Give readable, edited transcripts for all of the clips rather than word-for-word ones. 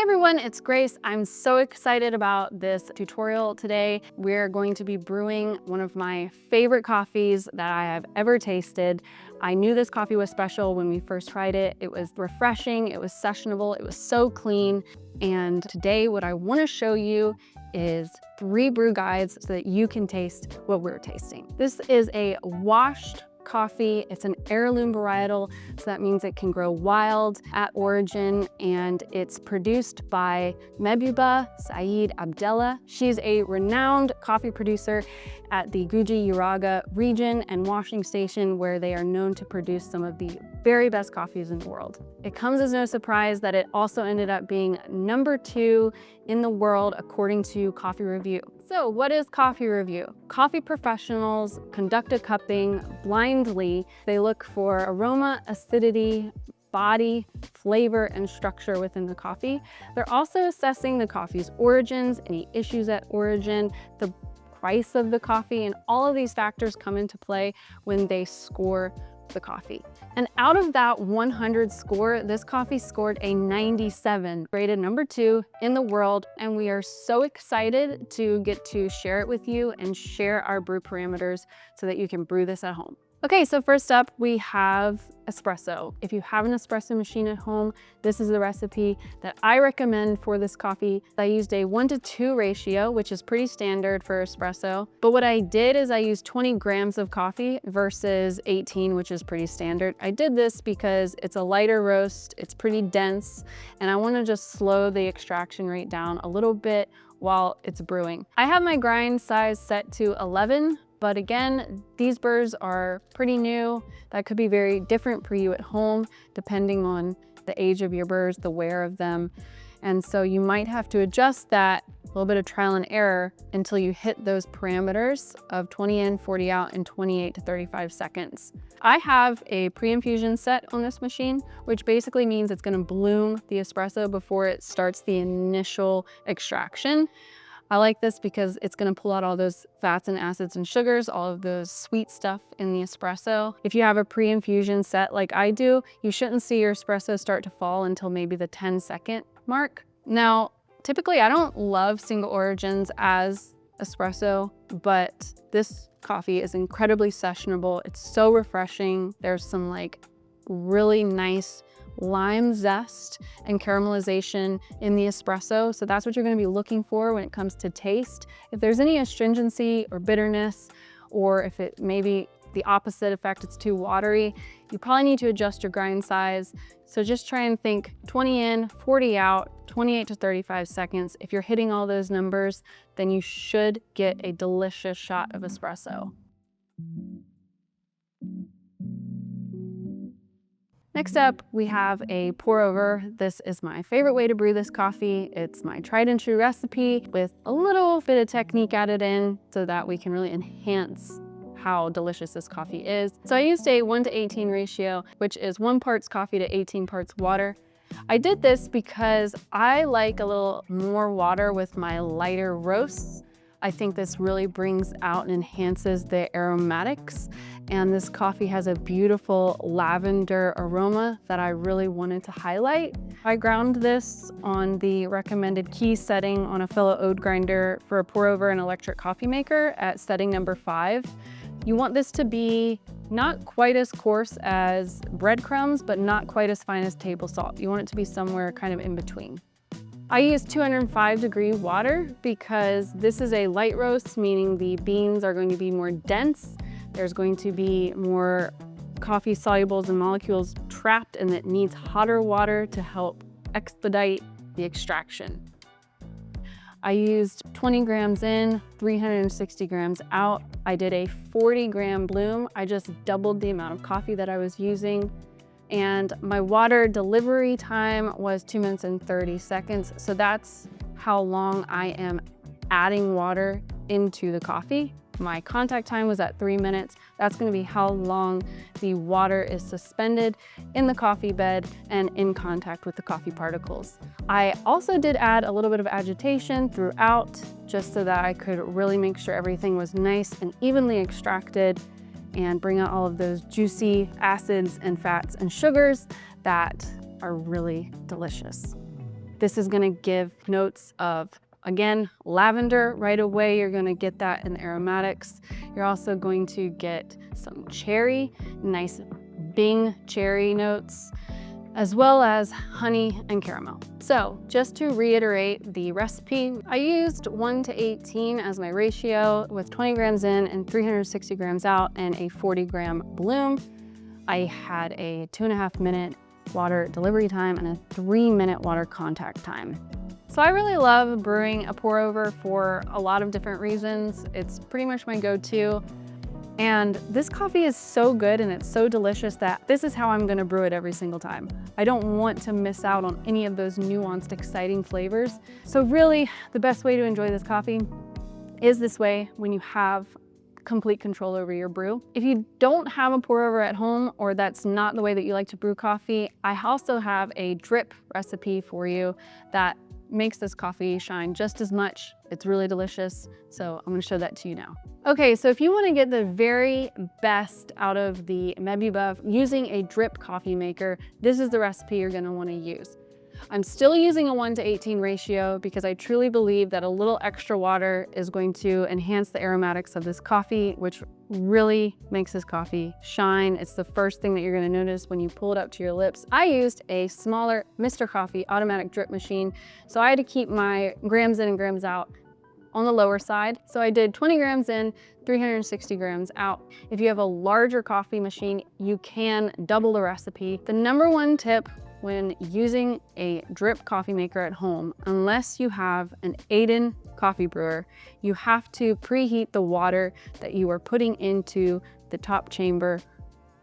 everyone, it's Grace. I'm so excited about this tutorial today. We're going to be brewing one of my favorite coffees that I have ever tasted. I knew this coffee was special when we first tried it. It was refreshing, it was sessionable, it was so clean. And today what I want to show you is 3 brew guides so that you can taste what we're tasting. This is a washed coffee. It's an heirloom varietal, so that means it can grow wild at origin, and it's produced by Mehbuba Saeed Abdallah. She's a renowned coffee producer at the Guji Uraga region and washing station, where they are known to produce some of the very best coffees in the world. It comes as no surprise that it also ended up being #2 in the world according to Coffee Review. So what is Coffee Review? Coffee professionals conduct a cupping blindly. They look for aroma, acidity, body, flavor, and structure within the coffee. They're also assessing the coffee's origins, any issues at origin, the price of the coffee, and all of these factors come into play when they score the coffee. And out of that 100 score, this coffee scored a 97, rated #2 in the world. And we are so excited to get to share it with you and share our brew parameters so that you can brew this at home. Okay, so first up we have espresso. If you have an espresso machine at home, this is the recipe that I recommend for this coffee. I used a 1:2 ratio, which is pretty standard for espresso. But what I did is I used 20 grams of coffee versus 18, which is pretty standard. I did this because it's a lighter roast, it's pretty dense, and I want to just slow the extraction rate down a little bit while it's brewing. I have my grind size set to 11. But again, these burrs are pretty new. That could be very different for you at home, depending on the age of your burrs, the wear of them. And so you might have to adjust that, a little bit of trial and error, until you hit those parameters of 20 in, 40 out, and 28 to 35 seconds. I have a pre-infusion set on this machine, which basically means it's gonna bloom the espresso before it starts the initial extraction. I like this because it's gonna pull out all those fats and acids and sugars, all of those sweet stuff in the espresso. If you have a pre-infusion set like I do, you shouldn't see your espresso start to fall until maybe the 10-second mark. Now, typically I don't love single origins as espresso, but this coffee is incredibly sessionable. It's so refreshing. There's some like really nice lime zest and caramelization in the espresso. So that's what you're going to be looking for when it comes to taste. If there's any astringency or bitterness, or if it maybe the opposite effect, it's too watery, you probably need to adjust your grind size. So just try and think 20 in, 40 out, 28 to 35 seconds. If you're hitting all those numbers, then you should get a delicious shot of espresso. Next up, we have a pour over. This is my favorite way to brew this coffee. It's my tried and true recipe with a little bit of technique added in so that we can really enhance how delicious this coffee is. So I used a 1:18 ratio, which is 1 parts coffee to 18 parts water. I did this because I like a little more water with my lighter roasts. I think this really brings out and enhances the aromatics, and this coffee has a beautiful lavender aroma that I really wanted to highlight. I ground this on the recommended key setting on a fellow oat grinder for a pour over an electric coffee maker at setting #5. You want this to be not quite as coarse as breadcrumbs, but not quite as fine as table salt. You want it to be somewhere kind of in between. I use 205-degree water because this is a light roast, meaning the beans are going to be more dense. There's going to be more coffee solubles and molecules trapped, and it needs hotter water to help expedite the extraction. I used 20 grams in, 360 grams out. I did a 40-gram bloom. I just doubled the amount of coffee that I was using. And my water delivery time was 2 minutes and 30 seconds. So that's how long I am adding water into the coffee. My contact time was at 3 minutes. That's gonna be how long the water is suspended in the coffee bed and in contact with the coffee particles. I also did add a little bit of agitation throughout, just so that I could really make sure everything was nice and evenly extracted and bring out all of those juicy acids and fats and sugars that are really delicious. This is gonna give notes of, again, lavender right away. You're gonna get that in the aromatics. You're also going to get some cherry, nice Bing cherry notes, as well as honey and caramel. So just to reiterate the recipe, I used 1:18 as my ratio with 20 grams in and 360 grams out and a 40-gram bloom. I had a 2.5 minute water delivery time and a 3-minute water contact time. So I really love brewing a pour over for a lot of different reasons. It's pretty much my go-to. And this coffee is so good and it's so delicious that this is how I'm gonna brew it every single time. I don't want to miss out on any of those nuanced, exciting flavors. So really, the best way to enjoy this coffee is this way when you have complete control over your brew. If you don't have a pour over at home, or that's not the way that you like to brew coffee, I also have a drip recipe for you that makes this coffee shine just as much. It's really delicious. So I'm gonna show that to you now. Okay, so if you wanna get the very best out of the Mehbuba using a drip coffee maker, this is the recipe you're gonna wanna use. I'm still using a 1:18 ratio because I truly believe that a little extra water is going to enhance the aromatics of this coffee, which really makes this coffee shine. It's the first thing that you're gonna notice when you pull it up to your lips. I used a smaller Mr. Coffee automatic drip machine, so I had to keep my grams in and grams out on the lower side. So I did 20 grams in, 360 grams out. If you have a larger coffee machine, you can double the recipe. The number one tip when using a drip coffee maker at home, unless you have an Aiden coffee brewer, you have to preheat the water that you are putting into the top chamber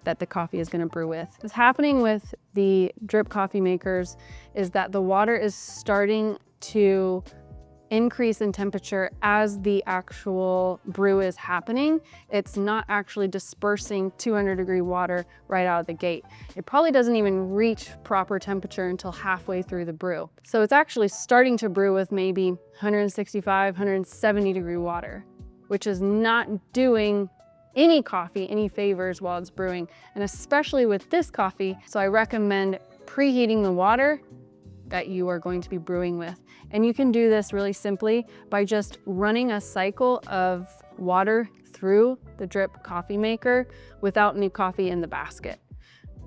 that the coffee is gonna brew with. What's happening with the drip coffee makers is that the water is starting to increase in temperature as the actual brew is happening. It's not actually dispersing 200-degree water right out of the gate. It probably doesn't even reach proper temperature until halfway through the brew. So it's actually starting to brew with maybe 165, 170-degree water, which is not doing any coffee any favors while it's brewing, and especially with this coffee. So I recommend preheating the water that you are going to be brewing with. And you can do this really simply by just running a cycle of water through the drip coffee maker without any coffee in the basket.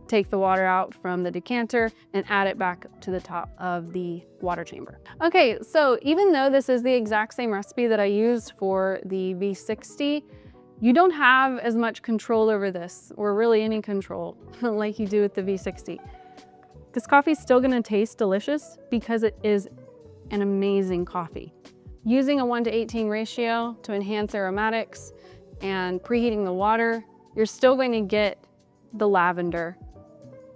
Take the water out from the decanter and add it back to the top of the water chamber. Okay, so even though this is the exact same recipe that I used for the V60, you don't have as much control over this, or really any control, like you do with the V60. This coffee is still gonna taste delicious because it is an amazing coffee. Using a 1:18 ratio to enhance aromatics and preheating the water, you're still going to get the lavender.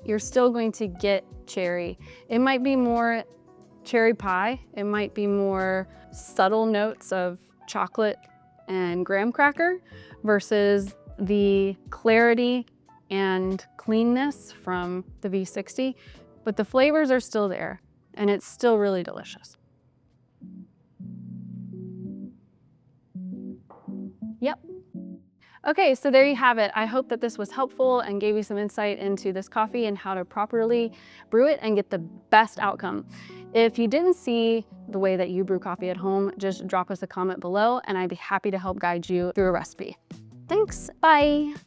You're still going to get cherry. It might be more cherry pie. It might be more subtle notes of chocolate and graham cracker versus the clarity and cleanness from the V60, but the flavors are still there and it's still really delicious. Yep. Okay, so there you have it. I hope that this was helpful and gave you some insight into this coffee and how to properly brew it and get the best outcome. If you didn't see the way that you brew coffee at home, just drop us a comment below and I'd be happy to help guide you through a recipe. Thanks, bye.